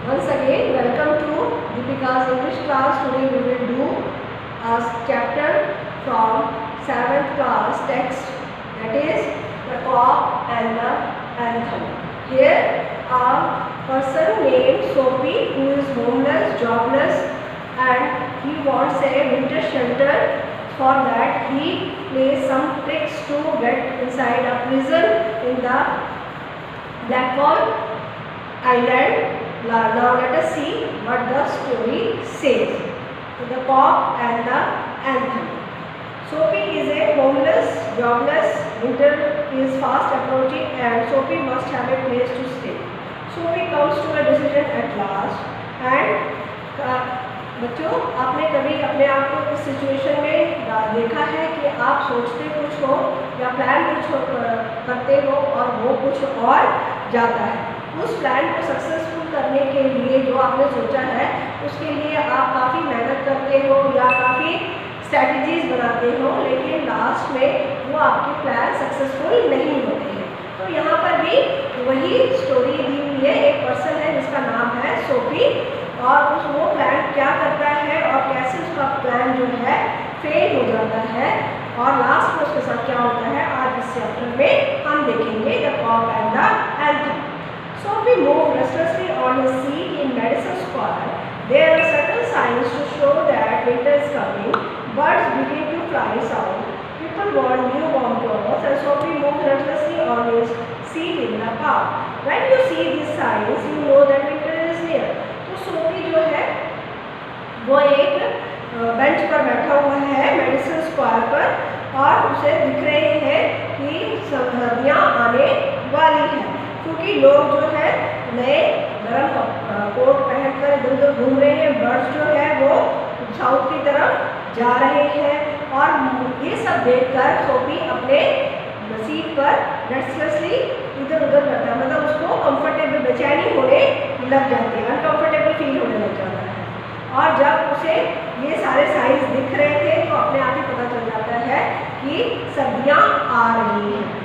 Once again, welcome to Deepika's English class. Today we will do a chapter from 7th class text, that is the cock and the anthem. Here a person named Sophie who is homeless, jobless, and he wants a winter shelter. For that he plays some tricks to get inside a prison in the Blackwall Island. Now let us see what the story says. The cock and the anthem. Sophie is a homeless, jobless. Winter is fast approaching and Sophie must have a place to stay. Sophie comes to a decision at last. And बच्चों, आपने कभी अपने आप को इस situation में देखा है कि आप सोचते कुछ हो या प्लान कुछ करते हो और वो कुछ और जाता है। उस प्लान को सक्सेसफुल करने के लिए जो आपने सोचा है उसके लिए आप काफ़ी मेहनत करते हो या काफ़ी स्ट्रैटेजीज बनाते हो, लेकिन लास्ट में वो आपके प्लान सक्सेसफुल नहीं होते हैं। तो यहाँ पर भी वही स्टोरी दी हुई है। एक पर्सन है जिसका नाम है सोफी और वो प्लान क्या करता है और कैसे उसका प्लान जो है फेल हो जाता है और लास्ट में उसके साथ क्या होता है आज इस चैप्टर में हम देखेंगे। The cock and the anthem. Sophie moved restlessly on his seat in Madison Square. There are subtle signs to show that winter is coming. Birds begin to fly south. People want new warm clothes, and Sophie moved restlessly on his seat in the park. When you see these signs, you know that winter is near. तो Sophie जो है वो एक bench पर बैठा हुआ है Madison Square पर और उसे दिख रहे हैं कि सर्दियाँ आने वाली है, क्योंकि लोग जो है नए गर्म कोट पहनकर इधर उधर घूम रहे हैं। बर्ड्स जो है वो साउथ की तरफ जा रहे हैं और ये सब देखकर सोफी अपने सीट पर रेस्टलेसली इधर उधर रहता है, मतलब उसको कंफर्टेबल बेचैनी होने लग जाती है, अनकंफर्टेबल फील होने लग जाता है। और जब उसे ये सारे साइंस दिख रहे थे तो अपने आप ही पता चल जाता है कि सर्दियाँ आ रही हैं।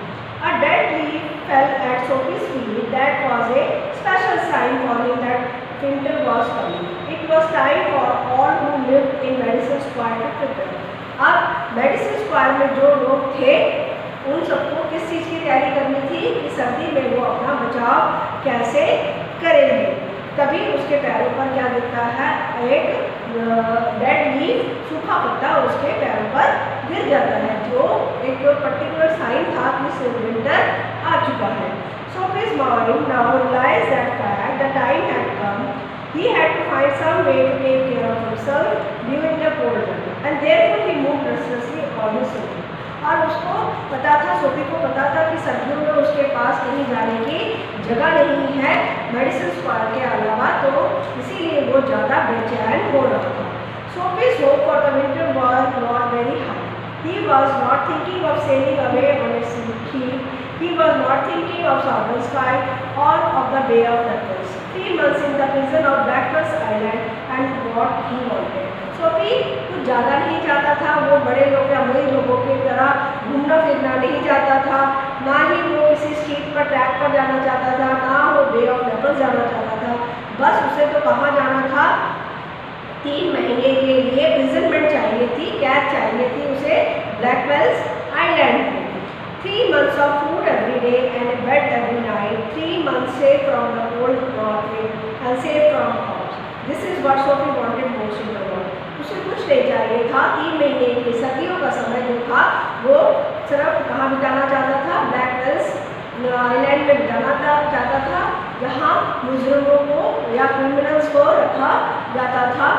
A dead leaf fell at Sophie's feet. That was a special sign for him that winter was coming. It was time for all who lived in Madison Square to prepare. अब मेडिसन स्क्वायर में जो लोग थे उन सबको किस चीज़ की तैयारी करनी थी कि सर्दी में वो अपना बचाव कैसे करेंगे। तभी उसके पैरों पर क्या दिखता है, एक डेड लीफ, सूखा पत्ता उसके पैरों पर गिर जाता है, जो एक पर्टिकुलर साइन था कि विंटर आ चुका है। Sophie's mind now realized that fact, the time had come. He had to find some way to take care of himself during the cold weather, and therefore he moved restlessly on his feet. और उसको पता था, Sophie को पता था कि सर्दियों में उसके पास कहीं जाने की जगह नहीं है मेडिसन स्क्वायर के अलावा, तो इसीलिए वो ज़्यादा बेचैन हो रहा था। Sophie's hope for the winter was not very high. He was not thinking of sailing away on a ship. He was not thinking of southern sky or of the Bay of Naples. 3 months in the prison of Blackwall Island and what he wanted. Sophie कुछ ज़्यादा नहीं चाहता था, वो बड़े लोग या अमीर लोगों की तरह घूमना फिरना नहीं चाहता था, ना ही वो किसी स्ट्रीट पर ट्रैक पर जाना चाहता था, ना वो बे ऑफ नेपल्स जाना चाहता था। बस उसे तो कहाँ जाना था, 3 महीने के लिए प्रिजनमेंट चाहिए थी, कैद चाहिए थी उसे ब्लैकवेल्स आइलैंड में। 3 months of food every day and a bed every night. 3 months safe from the cold north wind and safe from hogs. This is what Sophie wanted most in the world. उसे कुछ नहीं चाहिए था। 3 महीने की सर्दियों का समय जो था वो सिर्फ कहाँ बिताना चाहता था, ब्लैकवेल्स आइलैंड में बिताना चाहता था, जहाँ मुजरिमों को या क्रिमिनल्स को रखा जाता था।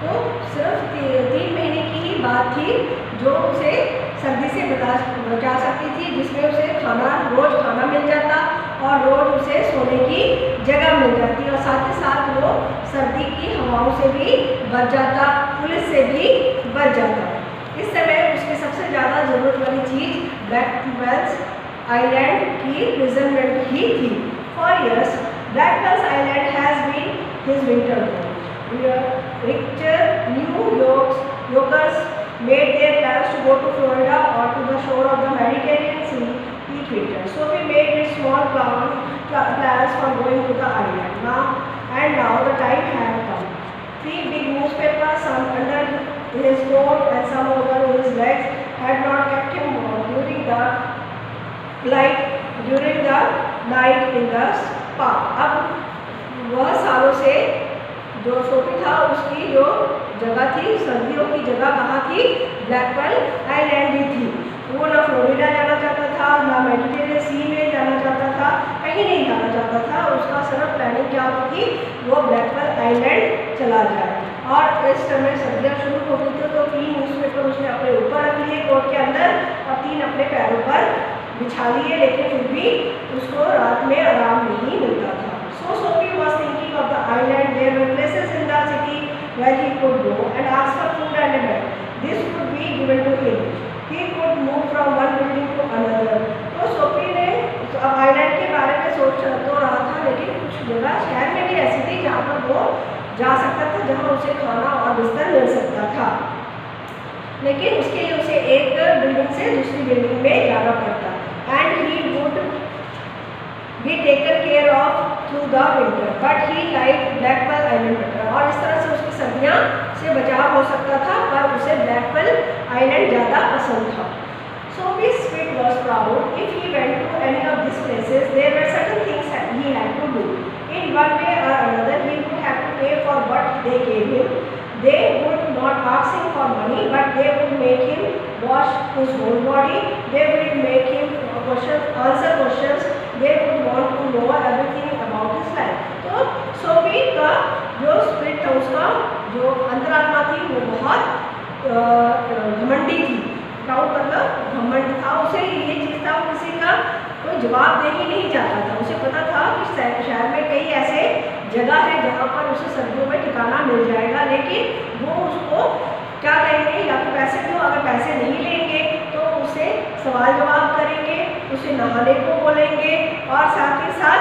तो सिर्फ 3 महीने की ही बात थी जो उसे सर्दी से बचा सकती थी, जिसमें उसे रोज़ खाना मिल जाता और रोज़ उसे सोने की जगह मिल जाती और साथ ही साथ वो सर्दी की हवाओं से भी बच जाता, पुलिस से भी बच जाता। इस समय उसकी सबसे ज़्यादा ज़रूरत वाली चीज़ ब्लैकवेल्स आइलैंड की प्रिजनमेंट ही थी। For years, Blackwell's Island has been his winter home. Richer New Yorkers made their plans to go to Florida or to the shore of the Mediterranean Sea each winter. Sophie made a small plan plans for going to the island. Now the time had come. 3 big newspapers, some under his coat and some over his legs, had not kept him warm during the night in the park. अब वह सालों से जो Sophie था उसकी जो जगह थी, सर्दियों की जगह कहाँ थी? ब्लैकपेल आइलैंड ही थी। वो ना फ्लोरिडा जाना चाहता था, ना मेडिटेरियन सी में जाना चाहता था, कहीं नहीं जाना चाहता था। उसका सिर्फ प्लानिंग क्या थी? वो ब्लैकपेल आइलैंड चला जाए। और इस समय सर्दियाँ शुरू हो गई थी, तो 3 न्यूज़पेपर उसने अपने ऊपर रख लिए कोट के अंदर और 3 अपने पैरों पर बिछा लिए, लेकिन फिर भी उसको रात में आराम नहीं मिलता था। So Sophie was thinking of the island. There were places in the city where he could go and ask for food and a bed. This could be given to him. He could move from one building to another. तो Sophie ने अब island के बारे में सोच तो रहा था, लेकिन कुछ जगह शहर में भी ऐसी थी जहाँ पर वो जा सकता था, जहाँ उसे खाना और बिस्तर मिल सकता था, लेकिन उसके लिए उसे एक बिल्डिंग से दूसरी बिल्डिंग में जाना पड़ता। And he would be taken care of through the winter, but he like Blackpool island better. और इस तरह से उसकी सर्दियाँ से बचाव हो सकता था, पर उसे ब्लैकपेल आइलैंड ज़्यादा पसंद था। Sophie's spirit was proud. If he went to any of these places, there were certain things that he had to do. In one way or another, he would have to pay for what they gave him. They would not ask him for money, but they would make him wash his whole body. They would make him answer questions. They would want to know everything about his life. तो Sophie का जो spirit था, उसका जो अंतरात्मा थी, वो बहुत घमंडी थी। प्राउड मतलब घमंड था। उसे ये चीज़ था, किसी का कोई जवाब दे ही नहीं चाहता था। उसे पता था कि शहर में कई ऐसे जगह है जहाँ पर उसे सर्दियों में ठिकाना मिल जाएगा, लेकिन वो उसको क्या करेंगे? या तो पैसे दो, अगर पैसे नहीं लेंगे तो उसे सवाल जवाब करेंगे, उसे नहाने को बोलेंगे और साथ ही साथ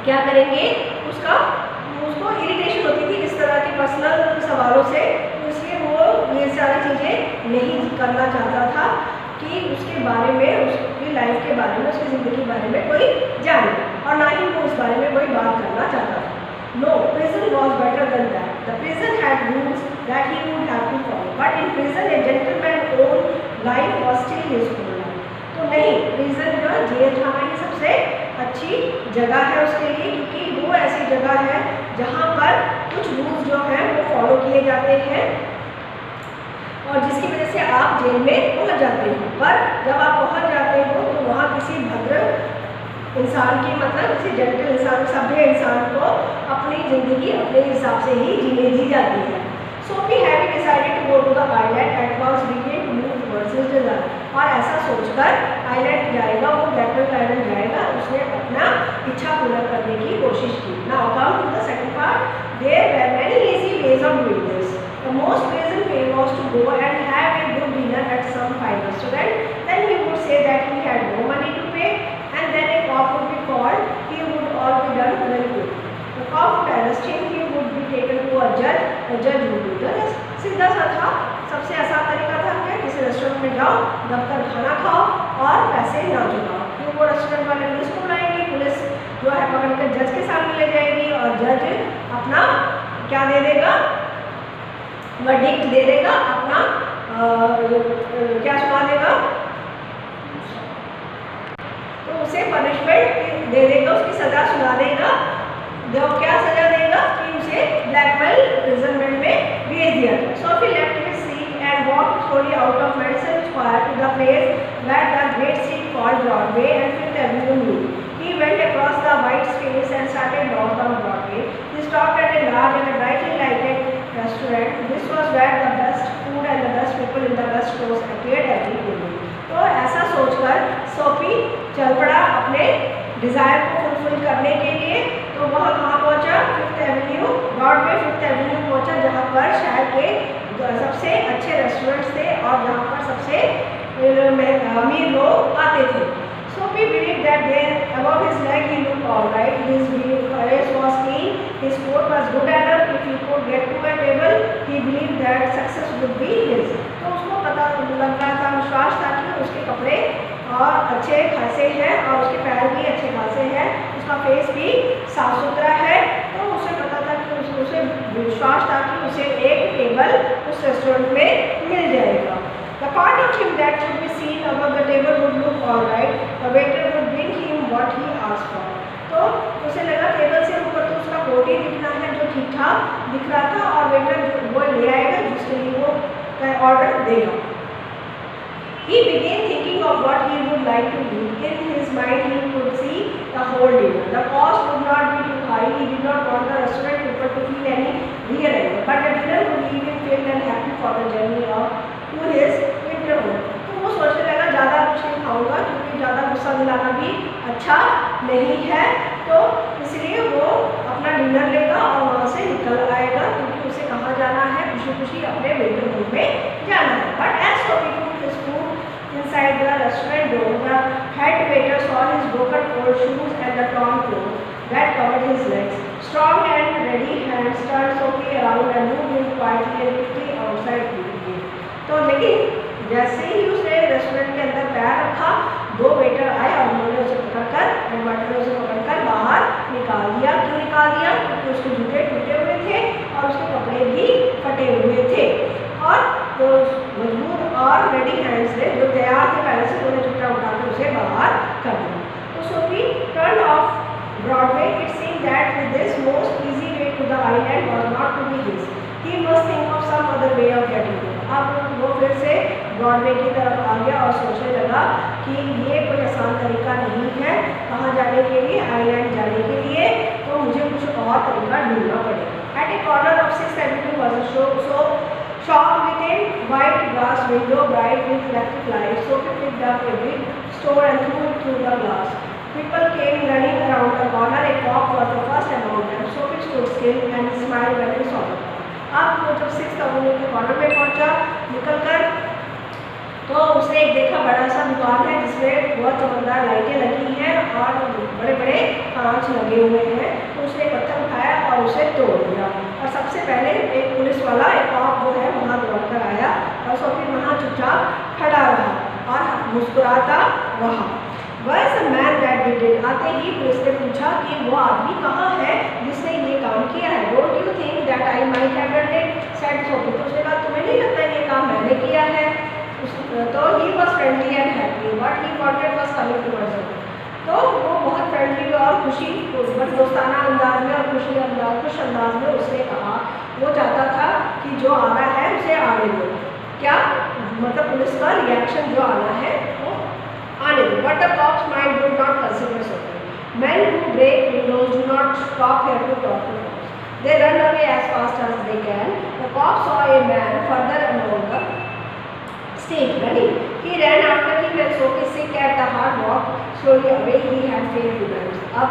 क्या करेंगे? उसको इरिटेशन होती थी इस तरह के पर्सनल सवालों से, इसलिए वो ये सारी चीज़ें नहीं करना चाहता था कि उसके बारे में, उसकी लाइफ के बारे में, उसकी ज़िंदगी के बारे में कोई जाने, और ना ही वो उस बारे में कोई बात करना चाहता था। No, prison was better than that. The prison had rules that he would have to follow, but in prison a gentleman's own life was still his own life. तो नहीं, प्रिजन जो जेल खाना ही सबसे अच्छी जगह है उसके लिए, क्योंकि वो ऐसी जगह है जहाँ पर कुछ रूल्स जो हैं वो फॉलो किए जाते हैं और जिसकी वजह से आप जेल में पहुँच जाते हो। पर जब आप पहुँच जाते हो तो वहाँ किसी भद्र इंसान की, मतलब किसी जेंटल इंसान, सभ्य इंसान को अपनी ज़िंदगी अपने हिसाब से ही जीने दी जाती है। Sophie having decided to go to the island at once began to move towards his desire. और ऐसा सोचकर आइलैंड जाएगा, वो ब्लैकपेल आइलैंड जाएगा, उसने अपना इच्छा पूरा करने की कोशिश की। Now come to the second part. There were many easy ways of doing this. The most pleasant way was to go and have a good dinner at some fine restaurant. Then he would say that he had no money to pay, and then a cock would be called. He would all be done very good. The cock would arrest him. He would be taken to a judge. The judge would do the rest. सीधा सा था, सबसे आसान तरीका था कि किसी restaurant में जाओ, दबकर खाना खाओ और पैसे ना चुकाओ। फिर वो रेस्टोरेंट वाले पुलिस को बुलाएंगे, पुलिस जो है पकड़कर जज के सामने ले जाएगी और जज अपना क्या दे देगा? वर्डिक्ट दे देगा, अपना क्या सुना देगा? तो उसे पनिशमेंट दे देगा, उसकी सज़ा सुना देगा। जो क्या सज़ा देगा कि उसे ब्लैकपेल प्रिजनमेंट में भेज दिया। Sophie left his seat and walked slowly out of Madison Square to the place where the great street called Broadway and Fifth Avenue meet. He went across the wide space and started north on Broadway. He stopped at a large and brightly lighted restaurant. This was where the best food and the best people in the best clothes appeared every evening. तो ऐसा सोचकर Sophie चल पड़ा अपने desire को fulfil करने के लिए। तो वह कहाँ पहुँचा? Fifth Avenue, Broadway fifth Avenue पहुँचा, जहाँ पर शहर के सबसे अच्छे रेस्टोरेंट्स थे और जहाँ पर सबसे अमीर लोग आते थे। Sophie believed that there above his leg he looked all right. His face was clean. His coat was good enough. If he could get to a table, he believed that success would be his. तो उसको पता लग रहा था, विश्वास था कि उसके कपड़े और अच्छे खासे हैं और उसके पैर भी अच्छे खासे हैं उसका फेस भी साफ सुथरा है, तो उसे पता था कि उसे विश्वास था कि उसे एक टेबल उस रेस्टोरेंट में मिल जाएगा। The part of him that should be seen above the table would look all right. The waiter would bring him what he asked for. तो उसे लगा टेबल से ऊपर तो उसका कोट ही दिखना है जो ठीक ठाक दिख रहा था, और वेटर वो ले आएगा जिसके लिए वो ऑर्डर देगा। He began thinking of what he would like to eat. In his mind, he could see the whole dinner. The cost would not be too high. He did not want the restaurant people to feel any real anger, but the dinner would leave him filled and happy for the journey to his winter home. तो वो सोचने लगा ज़्यादा कुछ नहीं खाऊंगा क्योंकि ज़्यादा गुस्सा दिलाना भी अच्छा नहीं है, तो इसलिए वो अपना डिनर लेगा और वहाँ से निकल आएगा क्योंकि उसे कहाँ जाना है, खुशी खुशी अपने विंटर होम में जाना है। But as Sophie took his food inside the restaurant door, the head waiter saw his broken old shoes and the torn clothes that covered his legs. Strong and ready hands turned Sophie around and moved him quietly and quickly outside the gate. तो लेकिन जैसे ही उसने restaurant के अंदर पैर रखा, दो waiter आए और उन्होंने उसे पकड़कर बाहर निकाल दिया। क्यों निकाल दिया? क्योंकि उसके जूते टूटे हुए थे और उसके कपड़े भी फटे हुए थे, और तो मजबूत और रेडी हैंड्स ने जो तैयार थे पहले से, उन्होंने चुपटा उठाकर उसे बाहर कर दिया। तो Sophie turn off Broadway. It seemed that with this most easy way to the island was not to be his. He must think of some other way of getting there. अब वो फिर से ब्रॉडवे की तरफ आ गया और सोचने लगा कि ये कोई आसान तरीका नहीं है कहाँ जाने के लिए, आइलैंड जाने के लिए, तो मुझे कुछ और तरीका ढूंढना पड़ेगा। At a corner of 6th Avenue was a shop with a white glass window bright with electric lights. Sophie picked up a big store and threw it through the glass. People came running around the corner. A cop was the first among them. Sophie stood still and smiled when he saw them. अब वो जब 6th Avenue के corner में पहुंचा निकलकर, तो उसने एक देखा बड़ा सा दुकान है जिसमें बहुत चमकदार लाइटें लगी हैं और बड़े बड़े कांच लगे हुए हैं। तो उसने पत्थर उठाया और उसे तोड़ दिया, और सबसे पहले एक पुलिस वाला, एक कॉप जो है वहाँ दौड़कर आया, और सोफी वहाँ चुपचाप खड़ा रहा और मुस्कुराता रहा। Where is the man that did it? आते ही पुलिस ने पूछा कि वो आदमी कहाँ है जिसने ये काम किया है। Don't you think that I might have done it? said Sophie. तो उसने कहा तुम्हें नहीं लगता ये काम मैंने किया है? तो he was friendly and happy. What he wanted was coming towards him. तो वो बहुत फ्रेंडली और खुशी दोस्ताना अंदाज में और खुश अंदाज में उसने कहा, वो चाहता था कि जो आ रहा है उसे आने दो। क्या मतलब पुलिस का रिएक्शन जो आना है वो आने दो। But the cop's mind would not consider something. Men who break windows do not stop here to talk to cops. They run away as fast as they can. The cop saw a man further along the stage running. He ran after him and Sophie, sick at the hard walk slowly away, he had failed to balance. अब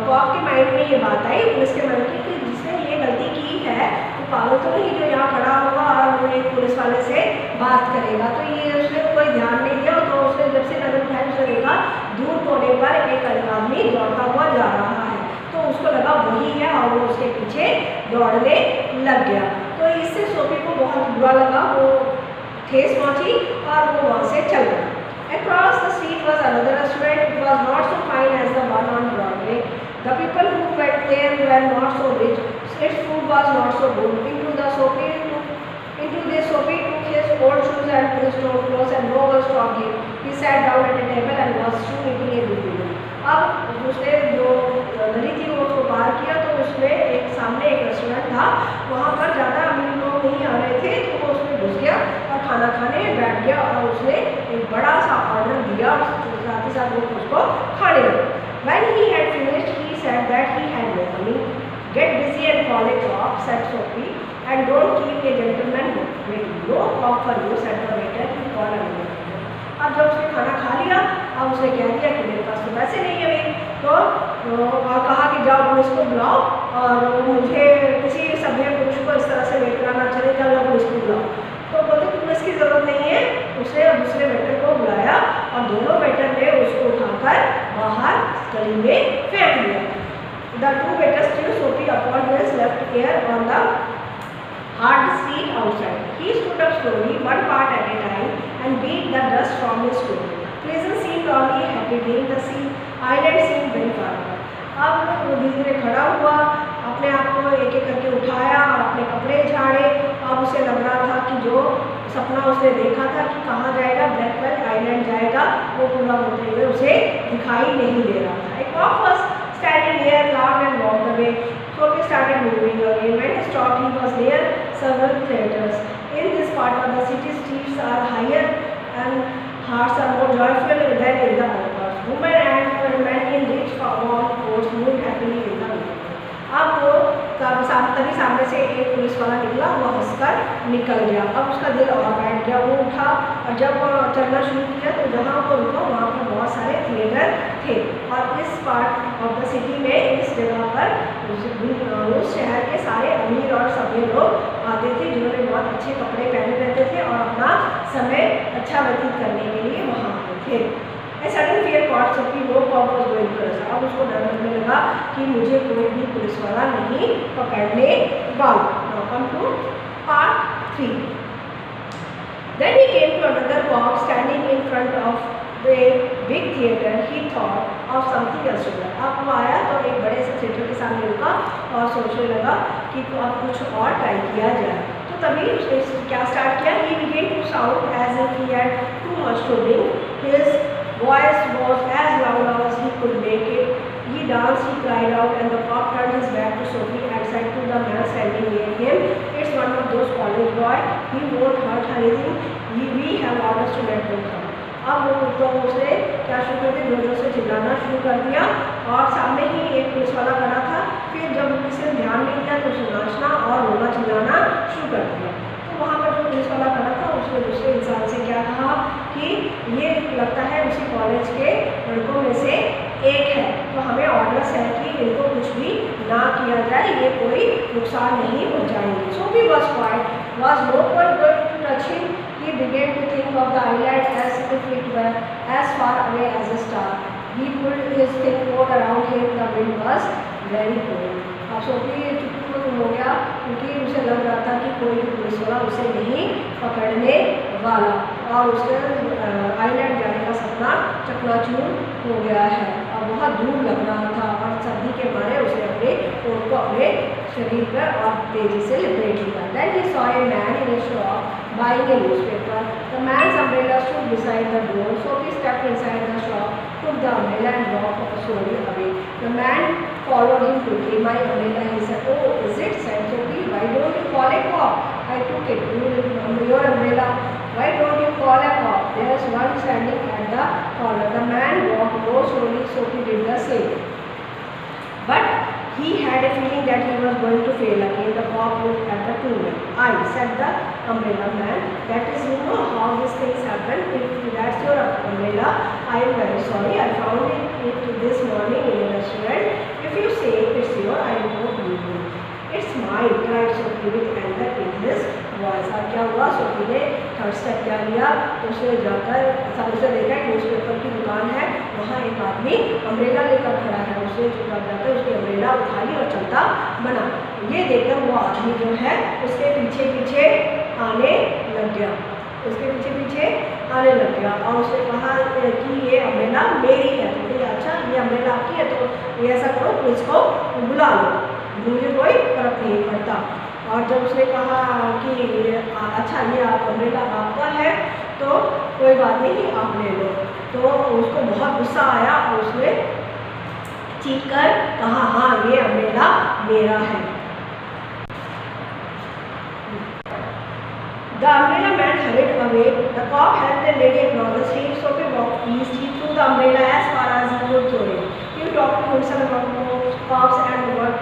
corp के mind में ये बात आई, police के mind की, कि जिसने ये गलती की है वो पागल तो नहीं जो यहाँ खड़ा होगा और वो एक पुलिस वाले से बात करेगा। तो ये उसने कोई ध्यान नहीं दिया, तो उसने जब से नजर उठाई उसने देखा दूर कोने पर एक आदमी दौड़ता हुआ जा रहा है, तो उसको लगा वही है और वो उसके पीछे दौड़ने लग गया। तो इससे सोफी को बहुत बुरा लगा, वो ठेस पहुँची और वो वहाँ से चल गया। Across the street was another restaurant. It was not so fine as the one on Broadway. The people who went there were not so rich. Its food was not so good. Into this Sophie took his old shoes and his torn clothes, and no one stopped him. He sat down at a table and was soon eating a good meal. अब उसने जो गली थी वो उसको पार किया, तो उसमें एक सामने एक रेस्टोरेंट था, वहाँ पर ज़्यादा अमीर लोग नहीं आ रहे थे, तो वो उसमें घुस गया और खाना खाने बैठ गया, और उसने एक बड़ा सा ऑर्डर दिया और साथ ही साथ वो उसको खाने लगा। When he had finished, he said that he had no money. Get busy and call a cop, said Sophie, and don't keep a gentleman waiting. No cop for you, said the waiter. He called another. अब जब उसने खाना खा लिया, अब उसने कह दिया कि मेरे पास तो पैसे नहीं है भाई, तो कहा कि जाओ पुलिस को बुलाओ, और मुझे किसी सभ्य पुरुष को इस तरह से वेट कराना चले, जाओ पुलिस को बुलाओ। तो बोलते कि पुलिस की ज़रूरत नहीं है, उसने दूसरे वेटर को बुलाया और दोनों वेटर ने उसको उठाकर बाहर गली में फेंक दिया। The two waiters threw Sophie upon his left ear on the hard seat outside. He stood up slowly, one part at a time, and beat the dust from his clothes. Prison seemed only happy being the sea. Island seemed very far away. अब वो धीरे धीरे खड़ा हुआ, अपने आप को एक एक करके उठाया और अपने कपड़े झाड़े। अब उसे लग रहा था कि जो सपना उसने देखा था कि कहाँ जाएगा, ब्लैकबेल आइलैंड जाएगा, वो पूरा होते हुए उसे दिखाई नहीं दे रहा था। एक cock was standing here, laughed and walked away. So he started moving again. When he stopped, he was near several theatres. In this part of the city, streets are higher and hearts are more joyful than in the other parts. Women and men in rich warm coats moved happily in the middle. अब वो तभी सामने से एक police वाला निकला, वो हंसकर निकल गया। अब उसका दिल और बैठ गया, वो उठा और जब वो चलना शुरू किया तो जहाँ वो रुका वहाँ पर बहुत सारे थिएटर थे। और इस पार्ट ऑफ द सिटी में, इस जगह पर उस शहर के सारे अमीर और सभ्य लोग आते थे, जिन्होंने बहुत अच्छे कपड़े पहने रहते थे और अपना समय अच्छा व्यतीत करने के लिए वहाँ आते थे। A sudden fear caught Sophie. No cop was going to arrest. अब उसको डर लगने लगा कि मुझे कोई भी पुलिस वाला नहीं पकड़ने वाला। Now come to part 3. Then he came to another cop standing in front of the big theatre. He thought of something else to do. अब वो आया तो एक बड़े से थिएटर के सामने रुका और सोचने लगा कि अब कुछ और ट्राई किया जाए। तो तभी उसने क्या स्टार्ट किया? He began to shout as if he had too much to drink. His voice was as loud as he could make it. He danced, he cried out, and the cop turned his back to Sophie and said to the man standing near him, "It's one of those college boys. He won't hurt anything. We have orders to let them come." अब वो तो उसने क्या शुरू कर दिया, जोर से चिल्लाना शुरू कर दिया और सामने ही एक पुलिस वाला खड़ा था। फिर जब किसी ने ध्यान नहीं दिया तो उसने नाचना और रोना चिल्लाना शुरू कर दिया। तो वहाँ पर जो पुलिस वाला खड़ा था उसने दूसरे इंसान से क्या कहा कि ये लगता है उसी कॉलेज के लड़कों में से एक है, तो हमें ऑर्डर्स है कि इनको कुछ भी ना किया जाए, ये कोई नुकसान नहीं पहुँचाएंगे। Sophie was quiet. Was no one going to touch him? He began to think of the island as if it were as far away as a star. He pulled his thick coat around him. The wind was very cold. अब Sophie चुप हो गया क्योंकि उसे लग रहा था कि कोई भी पुलिस वाला उसे नहीं पकड़ने वाला और उसके आइलैंड जाने का सपना चकनाचूर हो गया है और बहुत दूर लग रहा था और सर्दी के मारे उसने अपने कोट को अपने शरीर पर और तेजी से लपेट लिया। Then he saw a man in a shop buying a newspaper. The man's umbrella stood beside the door. Sophie stepped inside the shop, took the umbrella and walked slowly away. The man followed him quickly. "My umbrella," he said. "Oh, is it?" said Sophie. "Why don't you call a cop?" "I took it. Your umbrella. Why don't you call a cop? There's one standing at the corner." The man walked more slowly. Sophie did the same. But he had a feeling that he was going to fail again. The cop looked at the two men. "I," said the umbrella man, "that is, you know how these things happen. If that's your umbrella, I am very sorry. I found it this morning in a restaurant. If you say it's yours, I won't believe you." "It's mine," cried Sophie with anger in his voice. और क्या हुआ? Sophie ने third step क्या लिया तो उसने जाकर उसने देखा एक न्यूज़पेपर की दुकान है, वहाँ एक आदमी अम्ब्रेला लेकर खड़ा है। उसने चुपचाप जाकर उसकी अम्ब्रेला उठा ली और चलता बना। ये देखकर वो आदमी जो है उसके पीछे पीछे आने लग गया, और उसने कहा कि ये अम्ब्रेला मेरी है। तो अच्छा ये अम्ब्रेला आपकी है तो ये ऐसा करो पुलिस को बुला लो, मुझे कोई फर्क नहीं पड़ता। और जब उसने कहा कि अच्छा ये आप अम्ब्रेला आपका है तो कोई बात नहीं आप ले लो, तो उसको बहुत गुस्सा आया और उसने चीख कर कहा हाँ ये अम्ब्रेला मेरा है। The umbrella man hurried away. The cop helped the lady across the street. Sophie walked east. He threw the umbrella as far as he could throw it. He talked to himself about the cops and what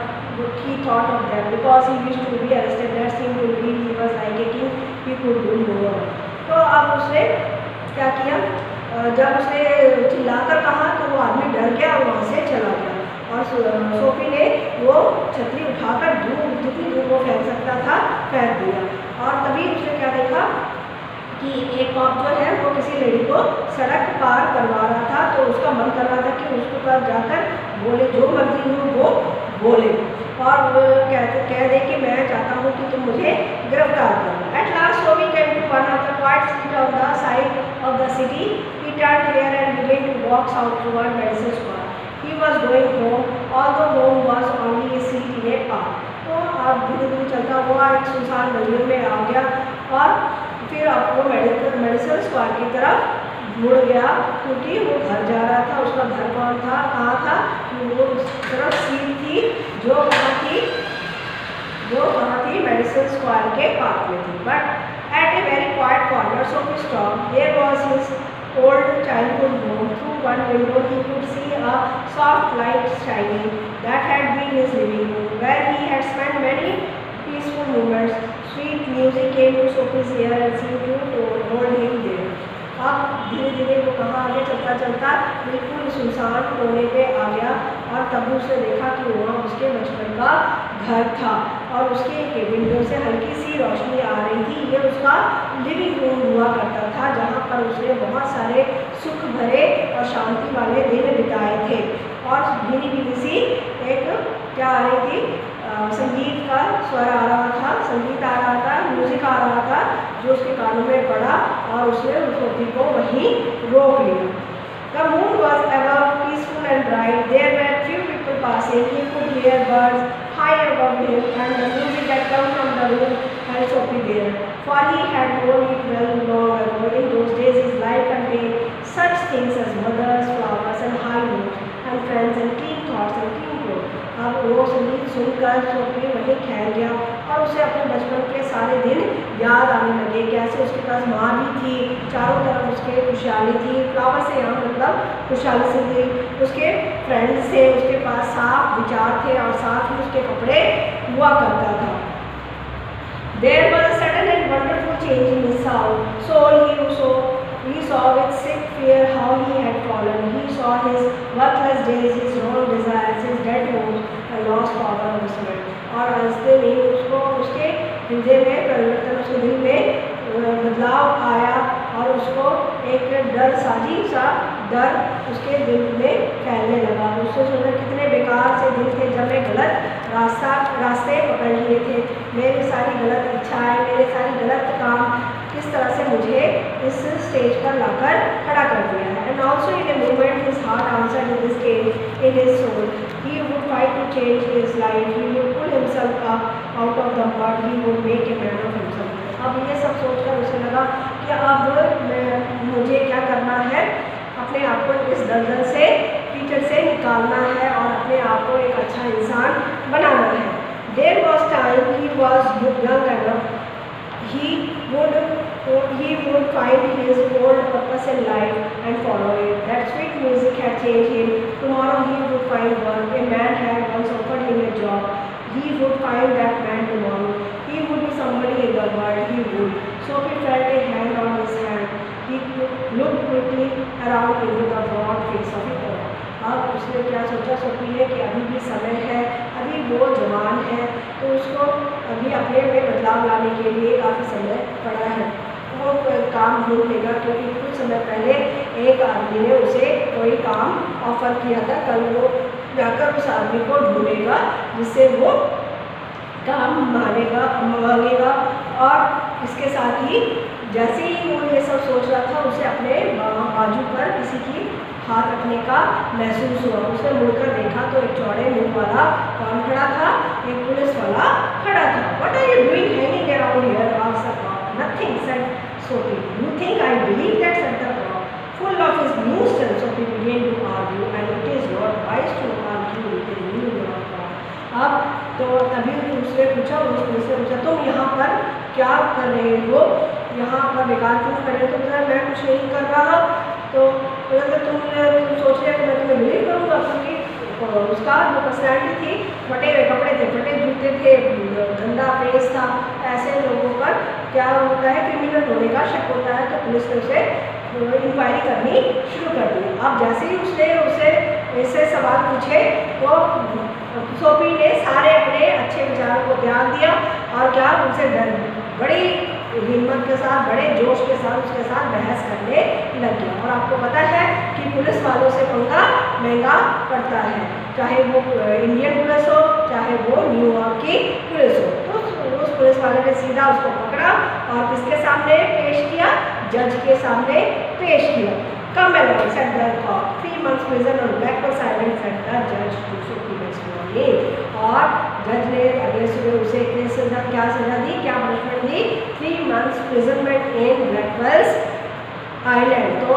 he thought of them. Because he wished to be arrested, that seemed to be he was like a king. He could do no more. तो अब उसने क्या किया? जब उसने चिल्लाकर कहा तो वो आदमी डर गया और वहाँ से चला गया। और सोफी ने वो छतरी उठाकर दूर जितनी दूर वो फेंक सकता था फेंक दिया। और तभी उसने क्या देखा कि एक कॉप जो है वो किसी लेडी को सड़क पार करवा रहा था, तो उसका मन कर रहा था कि उसके पास जाकर बोले जो मर्जी हो वो बोले और कह दे कि मैं चाहता हूँ कि तुम मुझे गिरफ्तार करो। At last Sophie came to one of the quiet streets on the side of the city. He turned here and began to walk south toward Madison Square. He was going home, although home was only a seat in a park. तो अब धीरे धीरे चलता हुआ एक सुनसान गलियों में आ गया और फिर आपको मेडिसन स्क्वायर की तरफ मुड़ गया, क्योंकि वो घर जा रहा था। उसका घर कौन था, कहाँ था, कि वो उस तरफ सीट थी जो कहाँ थी मेडिसन स्क्वायर के पार्क में थी। But at a very quiet corner of his stall, there was his old childhood home. Through one window he could see a soft light shining. That had been his living room, where he had spent many peaceful moments. Sweet music came to Sophie's ear and seemed to hold him there. अब धीरे धीरे वो कहाँ आगे चलता चलता बिल्कुल सुनसान कोने पे आ गया और तब उसने देखा कि वहाँ उसके बचपन का घर था और उसके विंडो से हल्की सी रोशनी आ रही थी। ये उसका लिविंग रूम हुआ करता था, जहाँ पर उसने बहुत सारे सुख भरे और शांति वाले दिन बिताए थे। और भीनी भीनी सी एक क्या आ रही थी, संगीत का स्वर आ रहा था, संगीत आ रहा था, म्यूजिक आ रहा था, जो उसके कानों में पड़ा और उसने उस सोफी को वहीं रोक लिया। The moon was above, peaceful and bright. There were few people passing. He could hear birds high above him and the music that came from the room held Sophie there. For he had known it well long ago. In those days his life contained such things as mothers, flowers and high notes and friends and clean thoughts and clean clothes. अब वो संगीत सुनकर Sophie वहीं ठहर गया और उसे अपने बचपन के सारे दिन याद आने लगे। कैसे उसके पास माँ भी थी, चारों तरफ उसके खुशहाली थी, फ्लावर से यहाँ मतलब खुशहाली से थी, उसके फ्रेंड्स थे, उसके पास साफ विचार थे और साथ ही उसके कपड़े हुआ करता था। There was a sudden and wonderful change in his soul. He saw with sick fear how he had fallen. He saw his worthless days, his wrong desires, his dead hopes, and lost power of his mind. और रास्ते में उसको उसके हृदय में परिवर्तन, उसके दिल में बदलाव आया और उसको एक डर, साजिश सा डर उसके दिल में फैलने लगा। उससे सोचा कितने बेकार से दिन थे जब मैं गलत रास्ते पकड़ लिए थे, मेरी सारी गलत इच्छाएं, मेरे सारी गलत काम किस तरह से मुझे इस स्टेज पर लाकर खड़ा कर दिया है। And also in a moment his heart answered in this cage in his soul. He would fight to change his life, he would pull himself up out of the mud, he would make a man of himself. अब ये सब सोचकर उसे लगा कि अब मुझे क्या करना है, अपने आप को इस दलदल से, कीचड़ से निकालना है और अपने आप को एक अच्छा इंसान बनाना है। There was time he was young enough. He would find his old purpose in life and follow it. That sweet music had changed him. Tomorrow he would find work. A man had once offered him a job. He would find that man tomorrow. He would be somebody in the world. He would. Sophie felt a hand on his hand. He looked quickly around into the broad face of it all. अब उसने क्या सोचा, Sophie ने, कि अभी भी समय है, अभी वो जवान है, तो उसको अभी अपने में बदलाव लाने के लिए काफ़ी समय पड़ा है। वो काम ढूंढ लेगा, क्योंकि कुछ समय पहले एक आदमी ने उसे कोई काम ऑफर किया था। कल वो जाकर उस आदमी को ढूंढेगा जिससे वो काम मांगेगा। और इसके साथ ही जैसे ही वो ये सब सोच रहा था, उसे अपने बाजू पर किसी की हाथ रखने का महसूस हुआ। उसने मुड़कर देखा तो एक चौड़े मुंह वाला कौन खड़ा था, एक पुलिस वाला खड़ा था। What are you doing hanging around here? asked the cop. Nothing, said Sophie. You think I believe that? said the cop. Full of his nuisance, Sophie began to argue, and it is not wise to argue with a new cop. अब तो तभी उसने पूछा, उस police ने पूछा, तुम यहाँ पर क्या कर रहे हो, यहाँ पर बेकार क्यों खड़े हो? तो मैं कुछ नहीं कर रहा। तो अगर तुम सोच रहे तो मैं तुम्हें बिलीव करूँगा, क्योंकि उसका जो पर्सनैलिटी थी, फटे हुए कपड़े थे, फटे जूते थे, गंदा फेस था, ऐसे लोगों पर क्या होता है, क्रिमिनल होने का शक होता है। तो पुलिस ने उसे इंक्वायरी करनी शुरू कर दी। अब जैसे ही उसने उसे ऐसे सवाल पूछे तो सोफी ने सारे अपने अच्छे विचारों को त्याग दिया और क्या उनसे बड़ी हिम्मत के साथ, बड़े जोश के साथ उसके साथ बहस करने लग गया। और आपको पता है कि पुलिस वालों से पंगा महंगा पड़ता है, चाहे वो इंडियन पुलिस हो, चाहे वो न्यूयॉर्क की पुलिस हो। तो उस पुलिस वाले ने सीधा उसको पकड़ा और किसके सामने पेश किया, जज के सामने पेश किया। Come along, said the cop. 3 months prison on Blackwell's Island, said the judge to Sophie next morning. और जज ने अगले सुबह उसे क्या सजा दी, क्या punishment the? 3 months imprisonment in Blackwell's Island. तो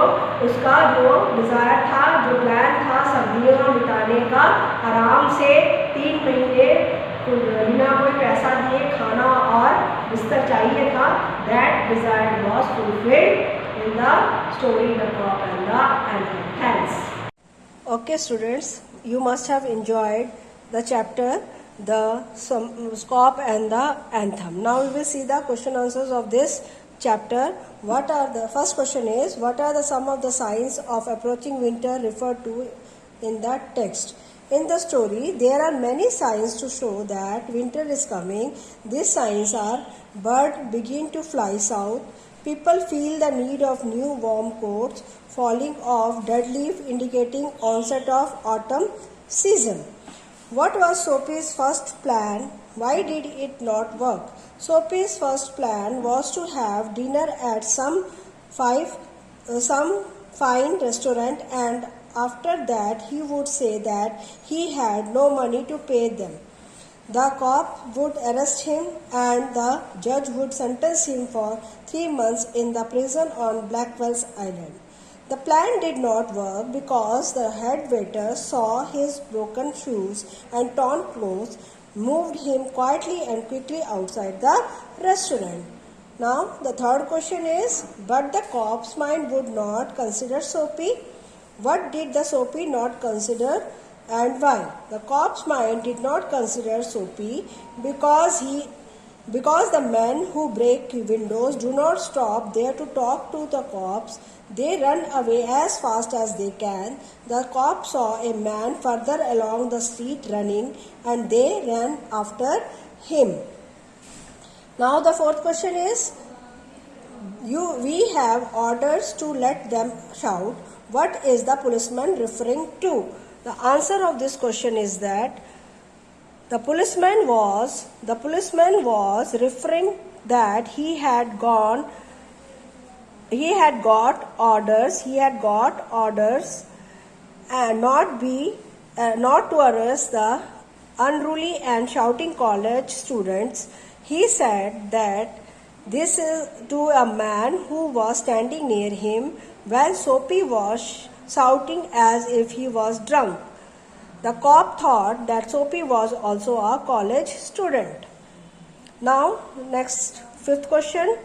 उसका जो डिज़ायर था, जो प्लान था सर्दियों बिताने का, आराम से 3 महीने बिना कोई पैसा दिए खाना और बिस्तर चाहिए था, that desire was fulfilled in the story The Cop and the Anthem. Thanks. Okay students, you must have enjoyed the chapter The Cop and the Anthem. Now we will see the question answers of this chapter. First question is, what are the some of the signs of approaching winter referred to in the text? In the story, there are many signs to show that winter is coming. These signs are: birds begin to fly south, people feel the need of new warm coats, falling of dead leaf indicating onset of autumn season. What was Sophie's first plan? Why did it not work? Sophie's first plan was to have dinner at some fine restaurant, and after that he would say that he had no money to pay them. The cop would arrest him and the judge would sentence him for 3 months in the prison on Blackwell's Island. The plan did not work because the head waiter saw his broken shoes and torn clothes, moved him quietly and quickly outside the restaurant. Now the third question is, but the cop's mind would not consider Sophie. What did the Sophie not consider? And why? The cop's mind did not consider Sophie because the men who break windows do not stop there to talk to the cops. They run away as fast as they can. The cop saw a man further along the street running, and they ran after him. Now the fourth question is, we have orders to let them shout. What is the policeman referring to? The answer of this question is that the policeman was referring that he had got orders and not to arrest the unruly and shouting college students. He said that this is to a man who was standing near him when Sophie was shouting as if he was drunk. The cop thought that Sophie was also a college student. Now, next, fifth question.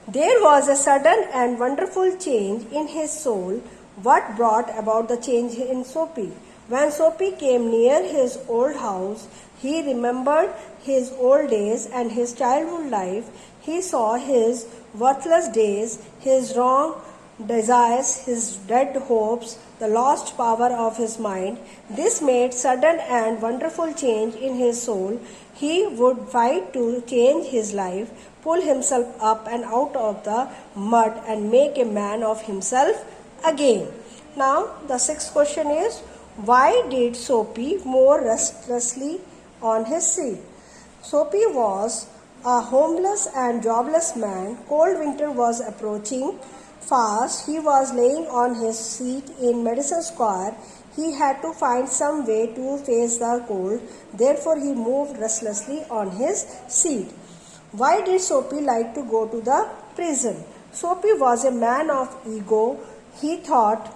There was a sudden and wonderful change in his soul. What brought about the change in Sophie? When Sophie came near his old house, he remembered his old days and his childhood life. He saw his worthless days, his wrong desires, his dead hopes, the lost power of his mind. This made sudden and wonderful change in his soul. He would fight to change his life, pull himself up and out of the mud and make a man of himself again. Now the sixth question is, why did Sophie more restlessly on his seat? Sophie was a homeless and jobless man. Cold winter was approaching fast. He was laying on his seat in Madison Square. He had to find some way to face the cold. Therefore, he moved restlessly on his seat. Why did Sophie like to go to the prison? Sophie was a man of ego. He thought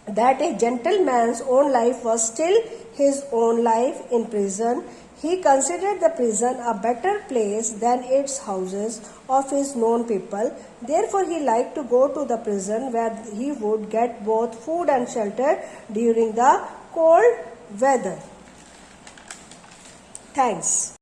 that a gentleman's own life was still his own life in prison. He considered the prison a better place than its houses of his known people. Therefore, he liked to go to the prison where he would get both food and shelter during the cold weather. Thanks.